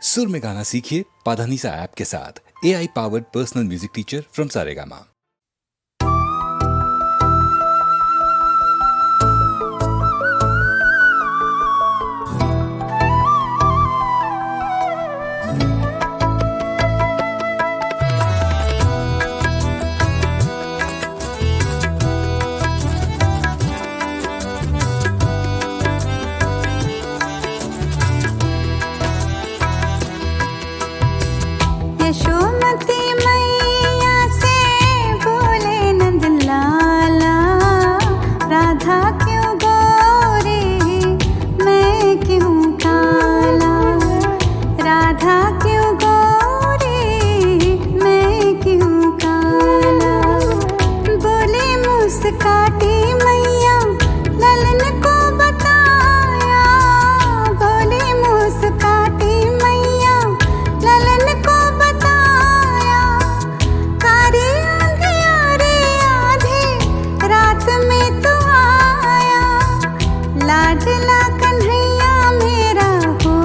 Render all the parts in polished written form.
सुर में गाना सीखिए पाधानीसा ऐप के साथ। AI powered personal music teacher from Saregama. Yashomati मैया से बोले नंद लाला, राधा क्यों गोरी मैं क्यों काला, राधा क्यों गोरी मैं क्यों काला। बोले मुस्काती मैया ललन को बताया, बोले मुस्काती मैया ललन को बताया। कारी अंधियारे आधी रात में तू आया, लाडला कन्हैया मेरा हो,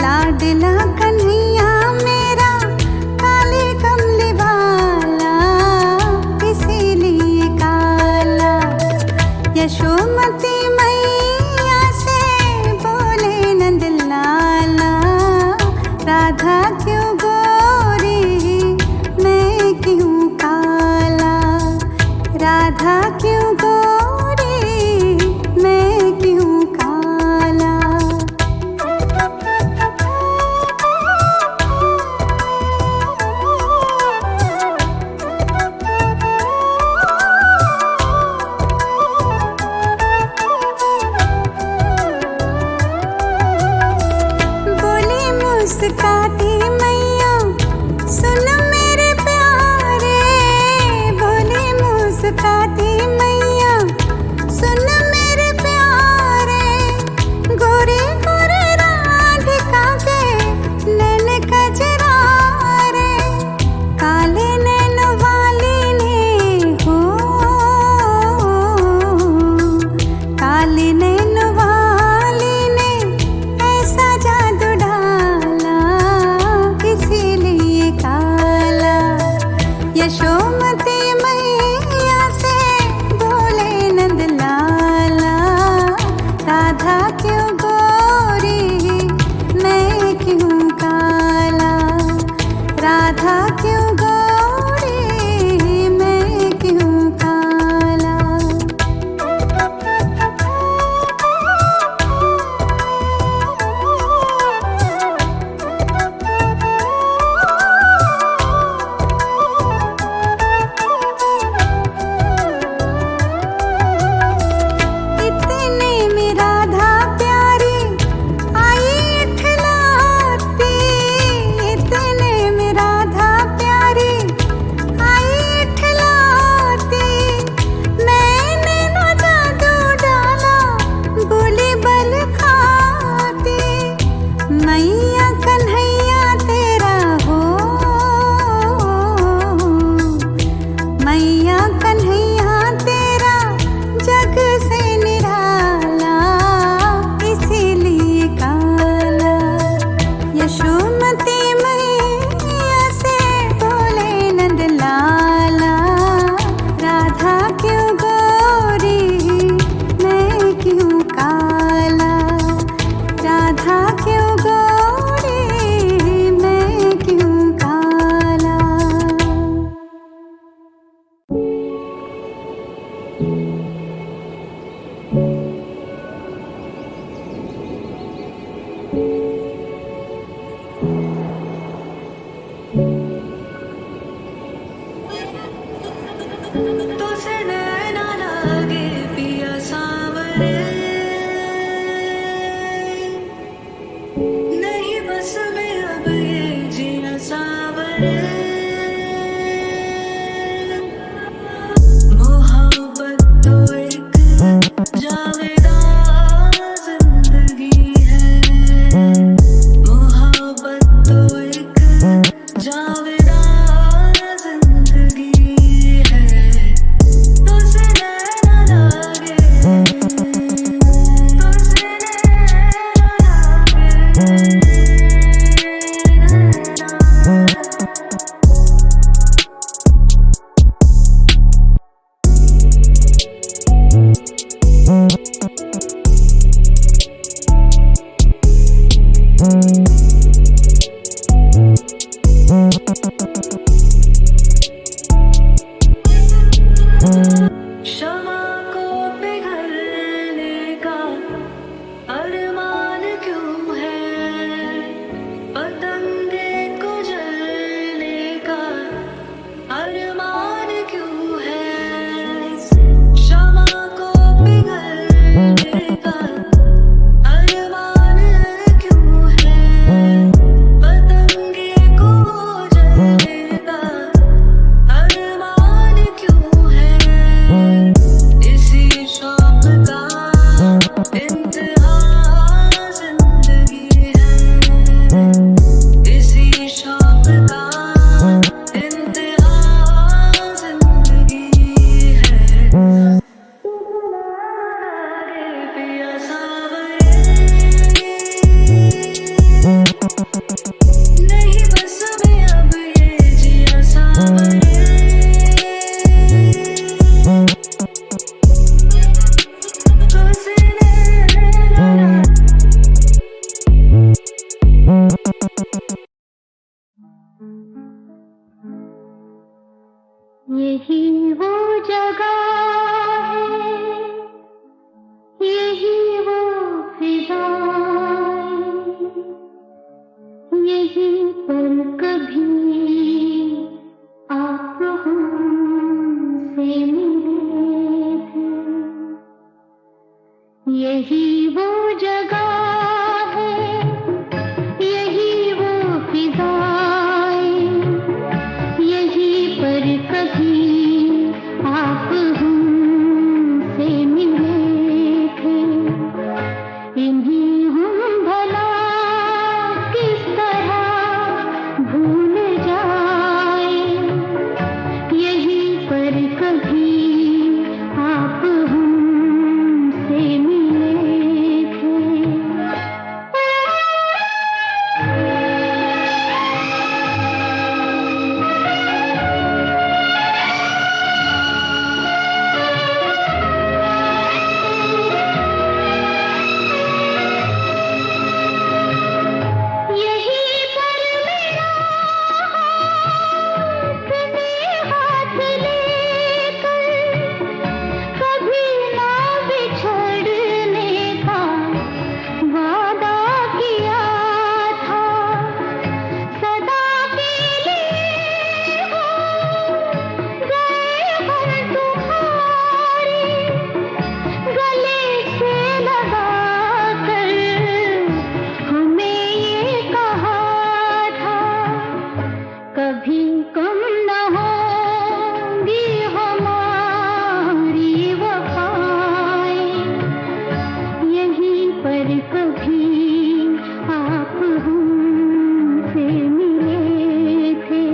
लाडला कन्हैया मेरा काले कमली वाला, इसीलिए काला। यशोमती मैया से बोले नंद लाला, राधा क्यों गोरी मैं क्यों काला, राधा क्यों गोरी मैं क्यों काला। बोली मुस्काती मैया सुन मेरे प्यारे, बोली मुस्काती मैया सुन मेरे प्यारे। गोरे गोरे राधिका के नैन कजरारे, काले नैन वाली ने हो, काले नैन वाली ने ऐसा जादू डाला, कभी आप हमसे मिले थे।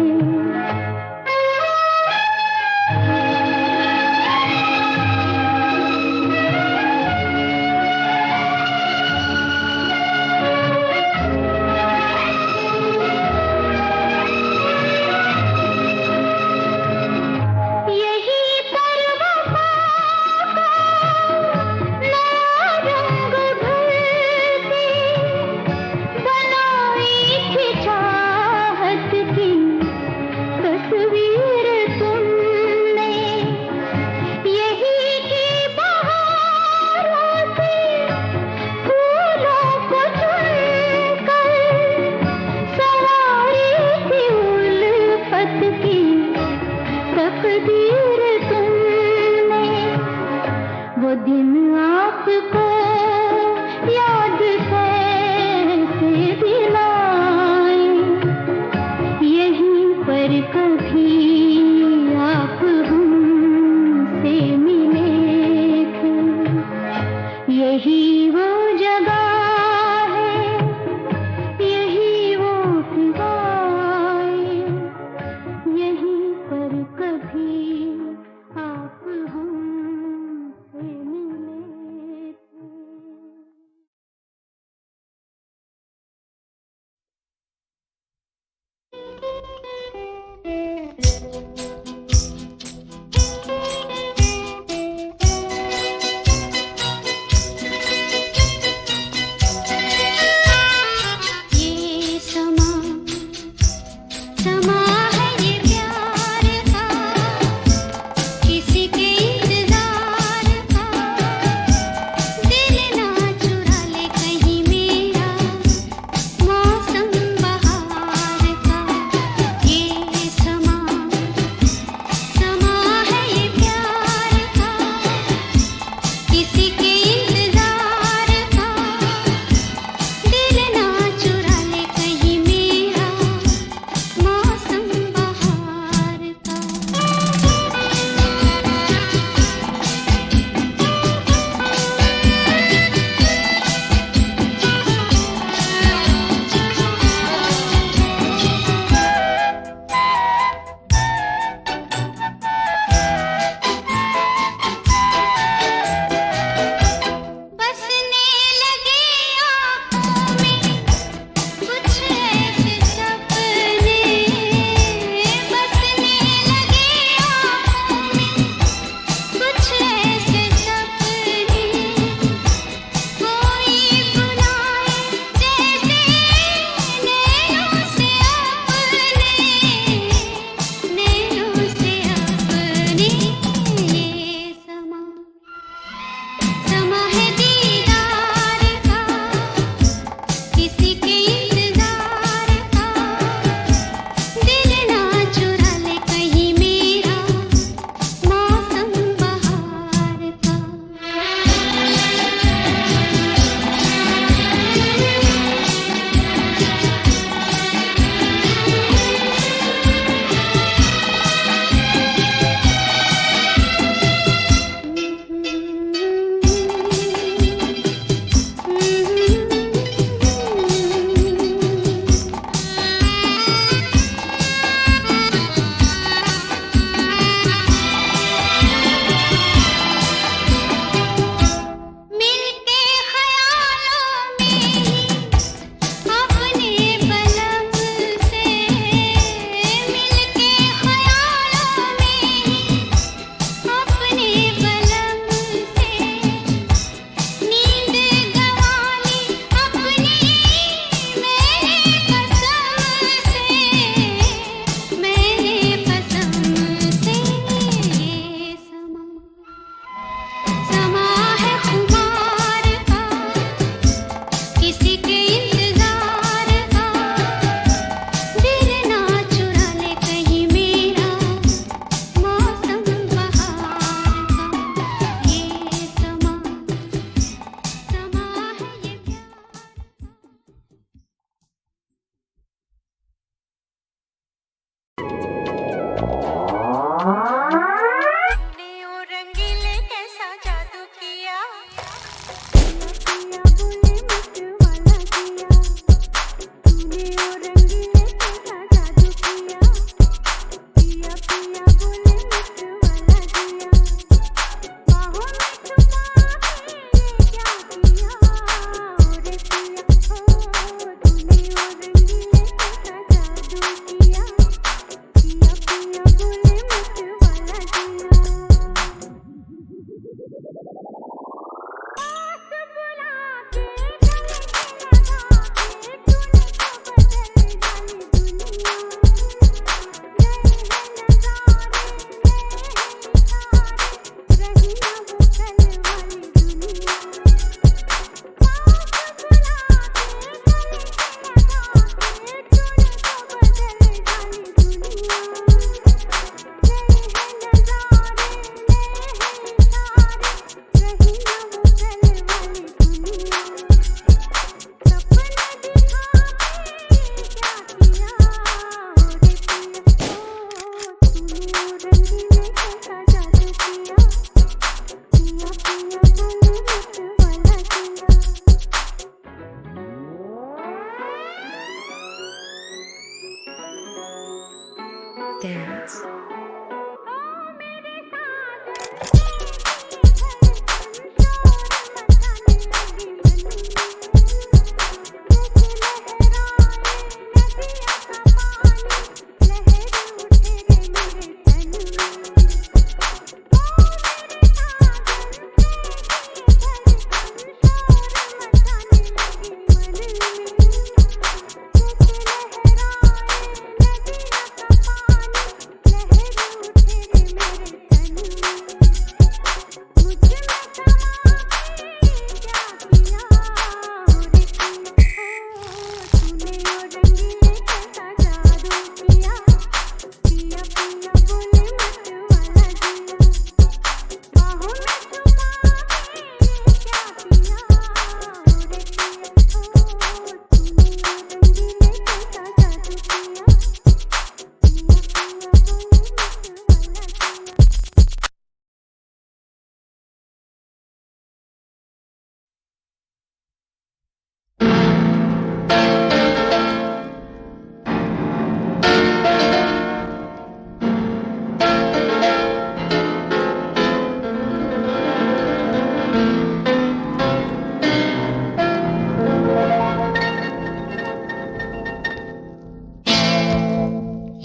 dance.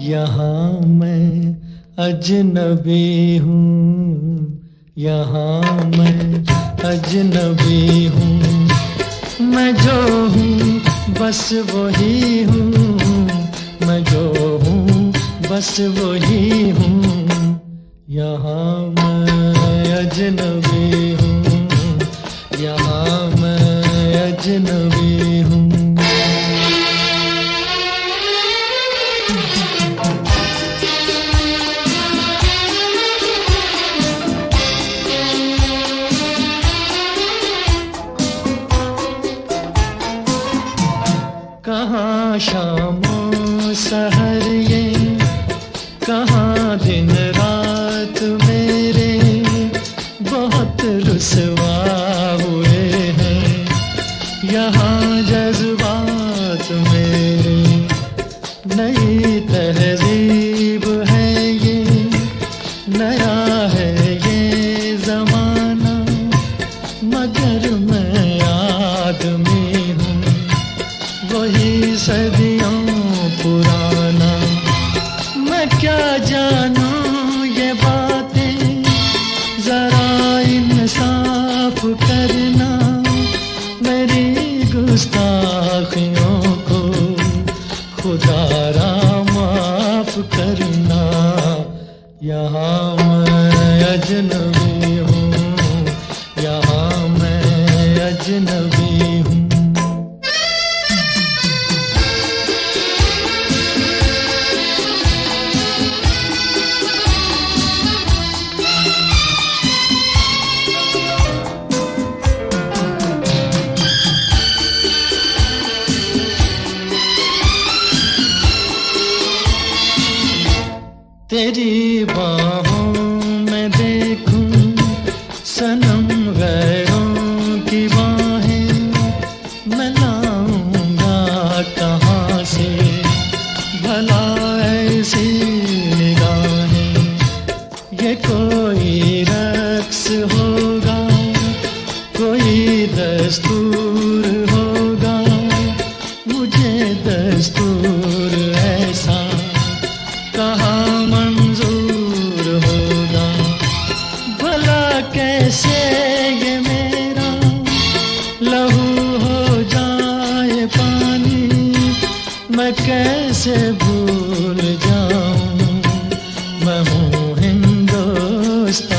यहाँ मैं अजनबी हूँ, यहाँ मैं अजनबी हूँ, मैं जो हूँ बस वही हूँ, मैं जो हूँ बस वही हूँ। यहाँ मैं अजनबी हूँ, यहाँ मैं अजनबी हूँ। कहाँ शामों सहर ये, कहाँ दिन रात मेरे बहुत रुसवा हुए हैं। यहाँ जज्बात मेरे, नई तहजीब है ये, नया है ये ज़माना, मगर मैं आदमी हूँ वही सदियों पुराना। मैं क्या जानूं ये बातें, जरा इंसाफ करना, मेरी गुस्ताखियों को खुदारा माफ करना। यहाँ मैं अजनबी हूँ, यहाँ मैं अजनबी हूँ। तेरी बाहों में देखूं सनम गैरों की बाहें, मैं लाऊंगा कहाँ से भला ऐसी निगाहें। ये कोई रक्स होगा, कोई दस्तूर होगा, मुझे दस्तूर ऐसा कहाँ मंजूर होगा। भला कैसे ये मेरा लहू हो जाए पानी, मैं कैसे भूल जाऊं मैं हूँ हिंदुस्तानी।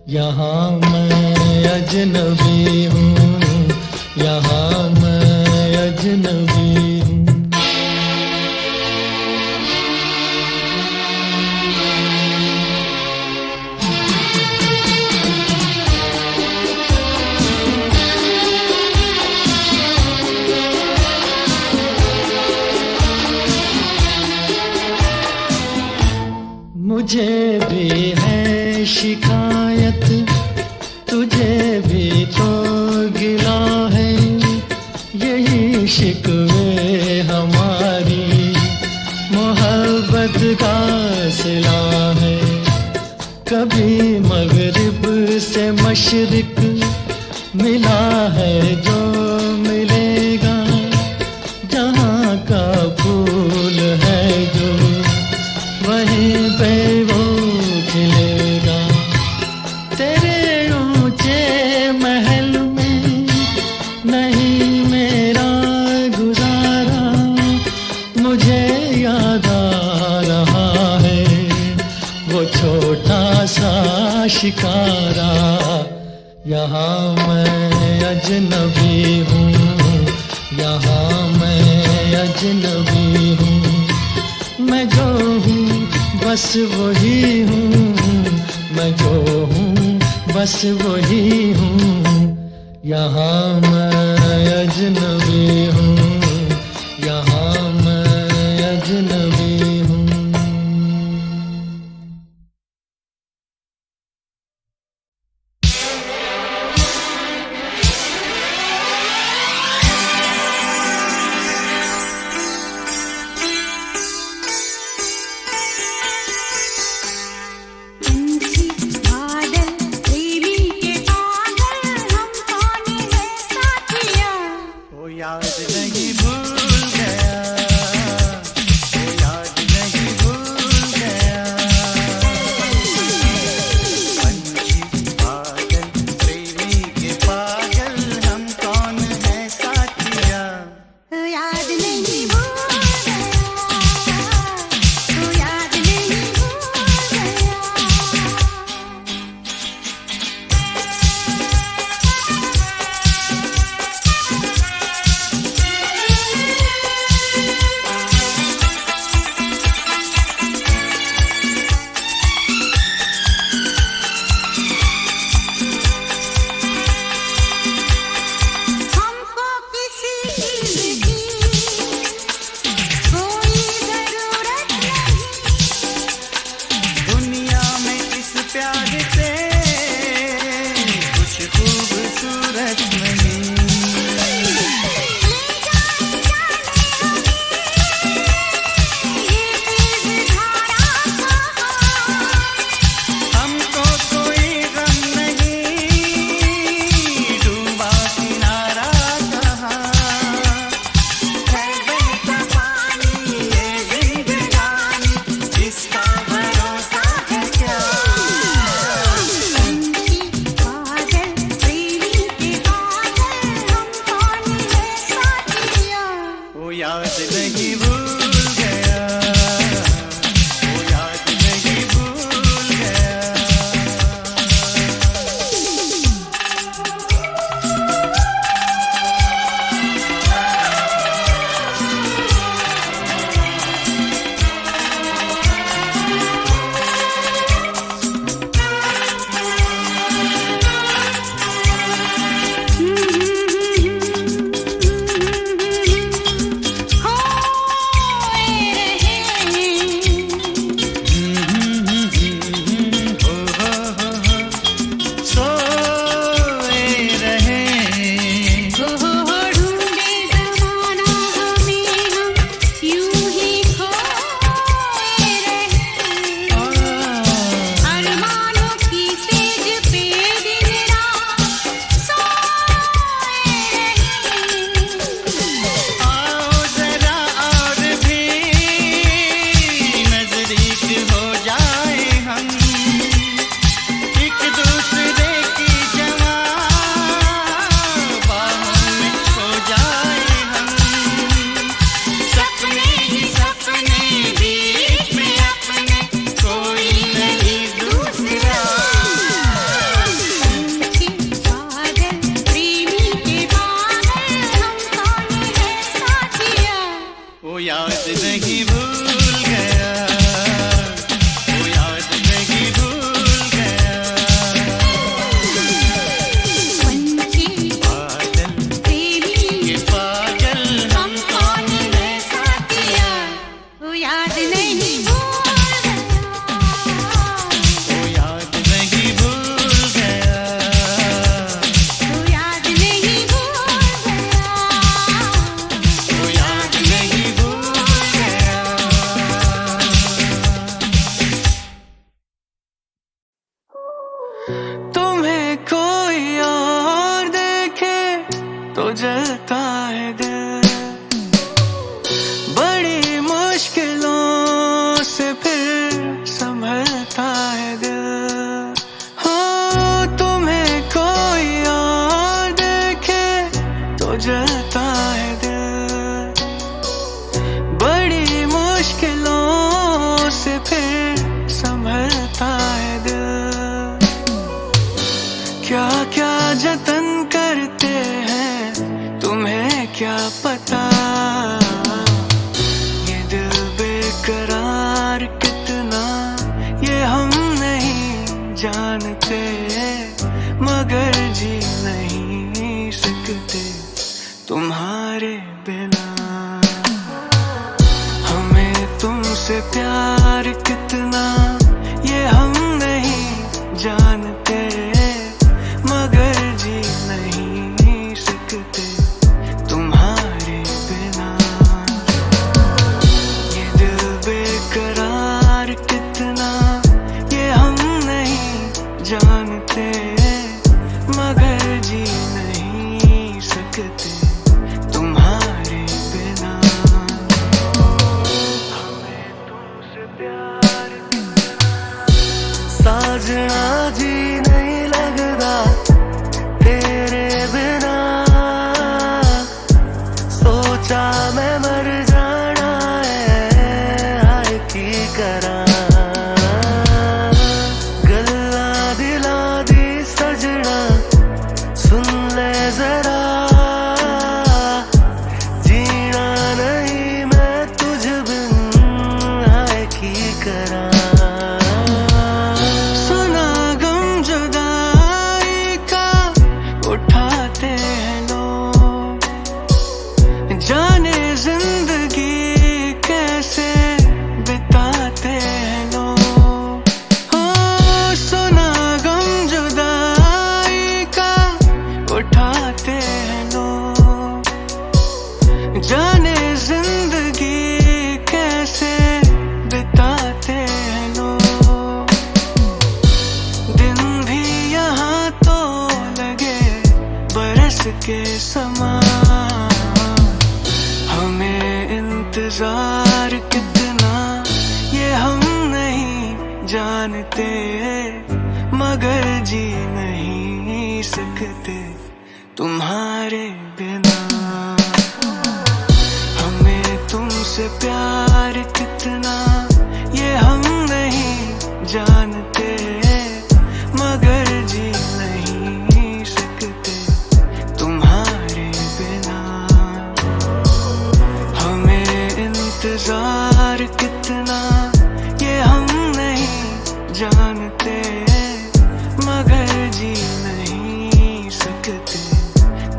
यहाँ मैं अजनबी हूँ, यहाँ मैं अजनबी हूँ। मुझे भी है शिकायत, तुझे भी तो गिला है, यही शिकवे हमारी मोहब्बत मशरिक मिला है जो मिलेगा, जहाँ का फूल है जो वहीं पे वो खिलेगा। तेरे ऊंचे महल में नहीं मेरा गुजारा, मुझे याद आ रहा है वो छोटा सा शिकारा। यहाँ मैं अजनबी हूँ, यहाँ मैं अजनबी हूँ। मैं जो हूँ बस वही हूँ, मैं जो हूँ बस वही हूँ। यहाँ मैं अजनबी हूँ, यहाँ मैं अजनबी हूँ। है दिल, बड़ी मुश्किलों से फिर संभलता है दिल। हो तुम्हें कोई और देखे तो जलता है दिल, बड़ी मुश्किलों से फिर संभलता है दिल। क्या क्या जतन करते हैं तुम्हें क्या पता, ये दिल बेकरार कितना ये हम नहीं जानते, मगर जी नहीं सकते तुम्हारे बिना। हमें तुमसे प्यार कितना ये हम नहीं जानते, मगर जी नहीं सकते तुम्हारे बिना। ये दिल बेकरार कितना ये हम नहीं जानते, मगर जी नहीं सकते तुम्हारे बिना। हमें तुमसे प्यार साजना जी नहीं लगदा तेरे बिना, सोचा मैं मर जाना है हाय की करा, गल्ला दिला दी सजना सुन ले जरा, जीना नहीं मैं तुझ बिन हाय की करा। सुना गम जुदाई का उठाते हैं लोग, जाने जिंदगी कैसे बिताते हैं लोग। हो सुना गम जुदाई का उठाते हैं लोग, जाने जिंदगी कैसे बिताते हैं लोग। दिन भी यहाँ तो लगे बरस के समान, हमें इंतजार कितना ये हम नहीं जानते, मगर जी नहीं सकते तुम्हारे बिना। हमें तुमसे प्यार कितना ये हम नहीं जानते, मगर जी नहीं सकते तुम्हारे बिना। हमें इंतजार कितना ये हम नहीं जानते, मगर जी नहीं सकते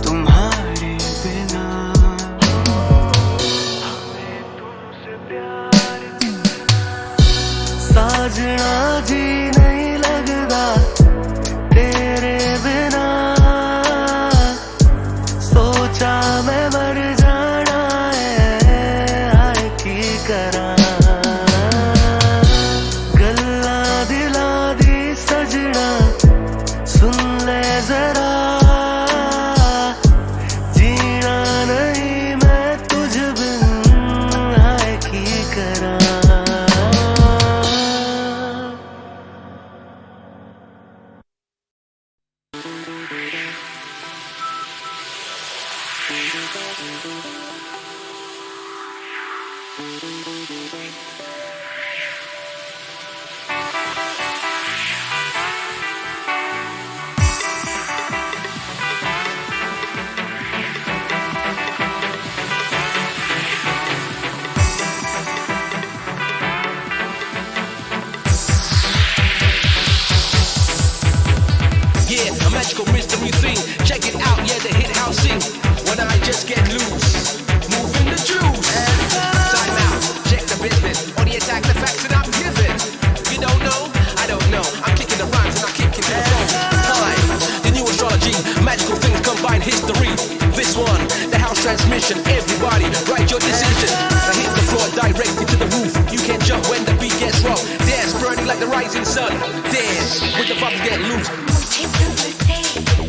तुम्हारे बिना। हमें तुमसे प्यार साजना जी नहीं लगदा तेरे बिना, सोचा मैं मर जाना है हाय की करा, गल्ला दिला दी सजना सुन ले जरा, जीना नहीं मैं तुझ बिन हाय की करा। Yeah, a magical mystery thing. Check it out, yeah, the hit house sing. When I just get loose, moving the juice. Time out, check the business. On the attack, the facts that I'm giving. You don't know? I don't know. I'm kicking the rhymes and I kick into the phone. Hi, the new astrology, magical things combine history. This one, the house transmission. Everybody, write your decision. I hit the floor directly to the roof. You can't jump when the beat gets rough. Dance, burning like the rising sun. Dance, with the vibe to get loose. मुझे तुमसे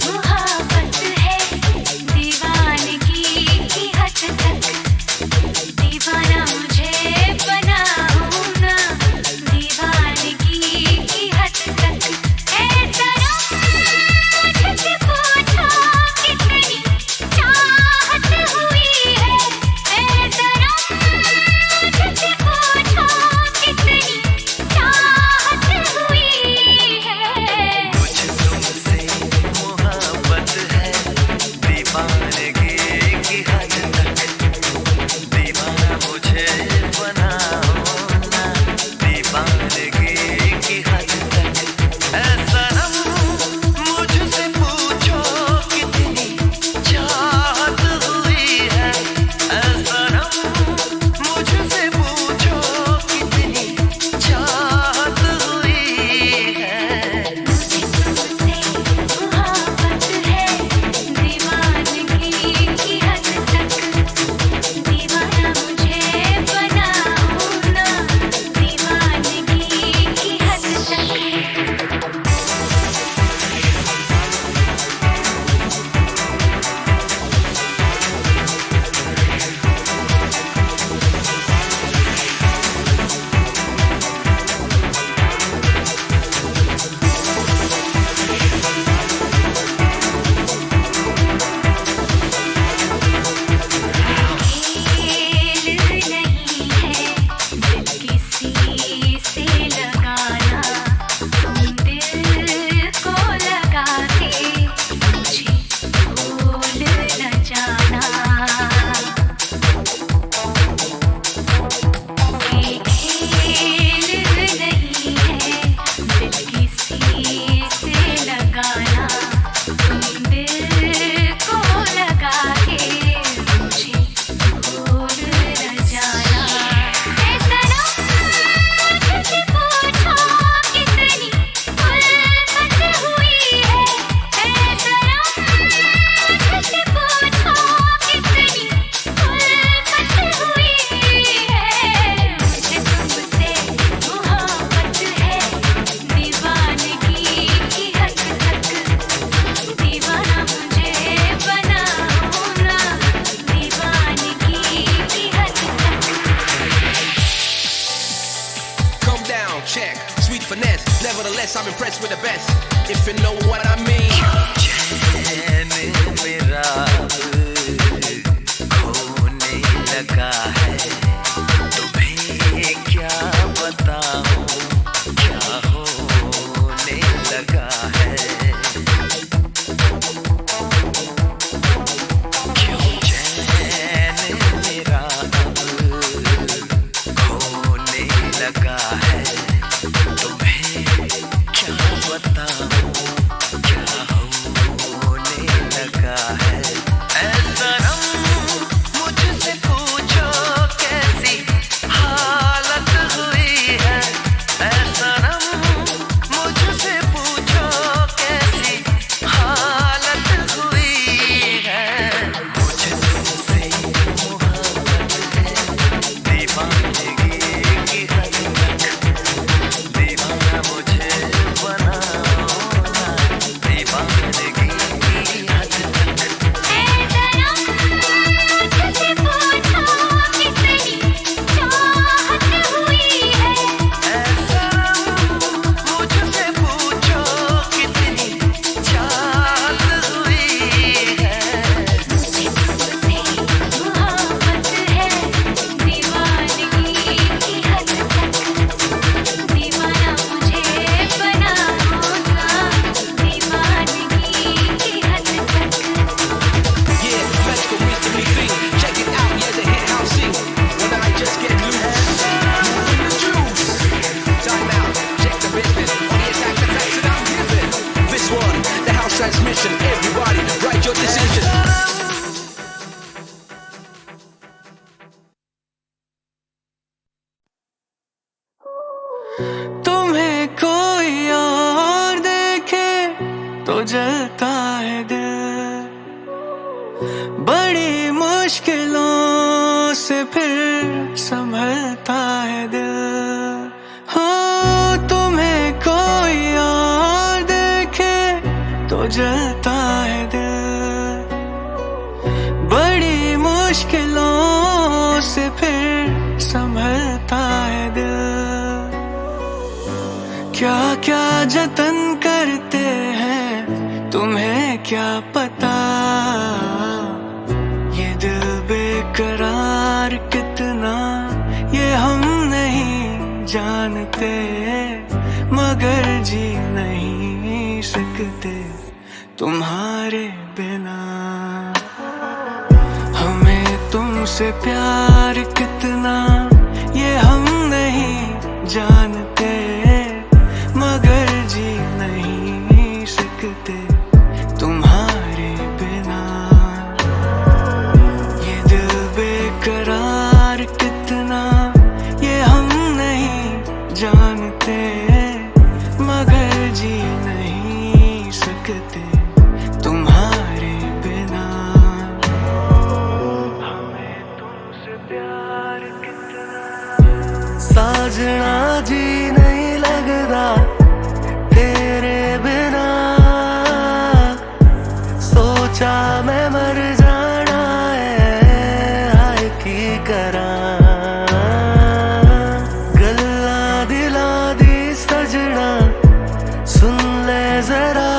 मोहब्बत है दीवानगी guess I'm impressed with the best, if you know what I mean. चैन मेरा खोने लगा है, तुम्हें क्या बताऊं क्या होने लगा है। क्यों चैन मेरा खोने लगा है, तुम्हें क्या बताऊं क्या होने लगा है। ऐ सनम मुझसे पूछो कैसी हालत हुई है, ऐ सनम मुझसे पूछो कैसी हालत हुई है। मुझे तुमसे मोहब्बत है, दीवानगी की हद तक, दीवाना मुझे बनाओ ना, दीवानगी की हद तक। ऐ सनम मुझसे पूछो कितनी चाहत हुई है। ऐ सनम Yeah, magical mystery thing. Check it out, yeah, the hit house sing. When I just get loose, moving the juice. Time out, check the business. On the attack, the facts that I'm giving. This one, the house transmission. Everybody, write your decision. तुम्हें कोई और देखे तो जलता है दिल, बड़ी मुश्किलों से फिर संभलता है दिल। हो तुम्हें कोई और देखे तो जलता है दिल, बड़ी मुश्किलों से फिर संभलता है दिल। क्या क्या जतन करते हैं तुम्हें क्या पता, ये दिल बेकरार कितना ये हम नहीं जानते, मगर जी नहीं सकते तुम्हारे बिना। हमें तुमसे प्यार कितना ये हम नहीं जानते, मगर जी नहीं सकते तुम्हारे बिना। ये दिल बेकरार कितना ये हम नहीं जानते, मगर जी नहीं सकते तुम्हारे बिना। हमें तुमसे प्यार कितना साजना जी नहीं लगदा तेरे बिना। सोचा मैं मर जाना है हाय की करा, गल्ला दिला दी सजना सुन ले जरा।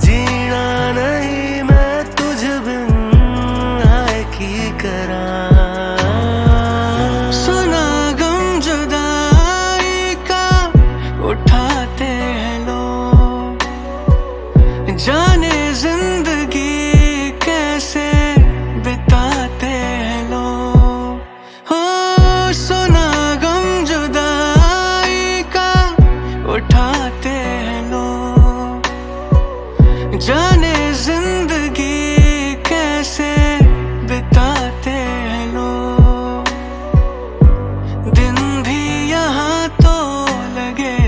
जीना नहीं मैं तुझ बिन हाय की करा। सुना गम जुदाई का उठाते हैं लोग, जाने जिंदगी कैसे बिताते हैं लोग। हो सुना गम जुदाई का उठाते हैं लोग, जाने जिंदगी कैसे बिताते हैं लोग। दिन भी यहाँ तो लगे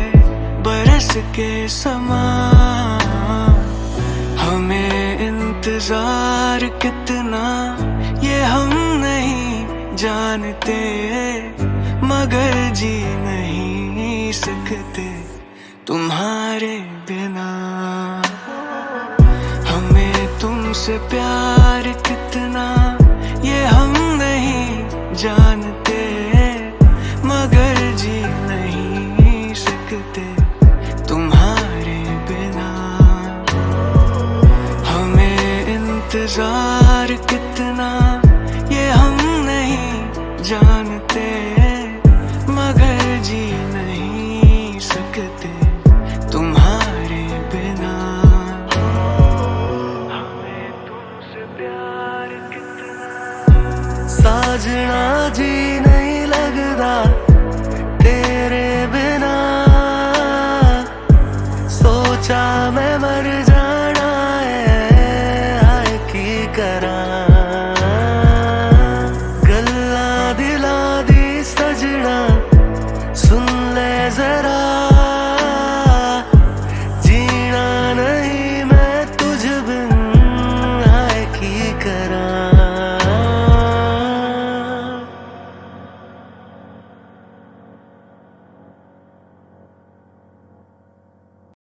बरस के समान, हमें इंतजार कितना ये हम नहीं जानते, मगर जी नहीं सकते तुम्हारे बिना। हमें तुमसे प्यार कितना ये हम नहीं जानते, मगर जी नहीं सकते प्यार कितना ये हम नहीं जानते, मगर जी नहीं सकते तुम्हारे बिना। हमें तुमसे प्यार कितना, साजना जी नहीं लगदा तेरे बिना। सोचा मैं मर जाना है, हाय की करा गल्ला दिला दी सजना।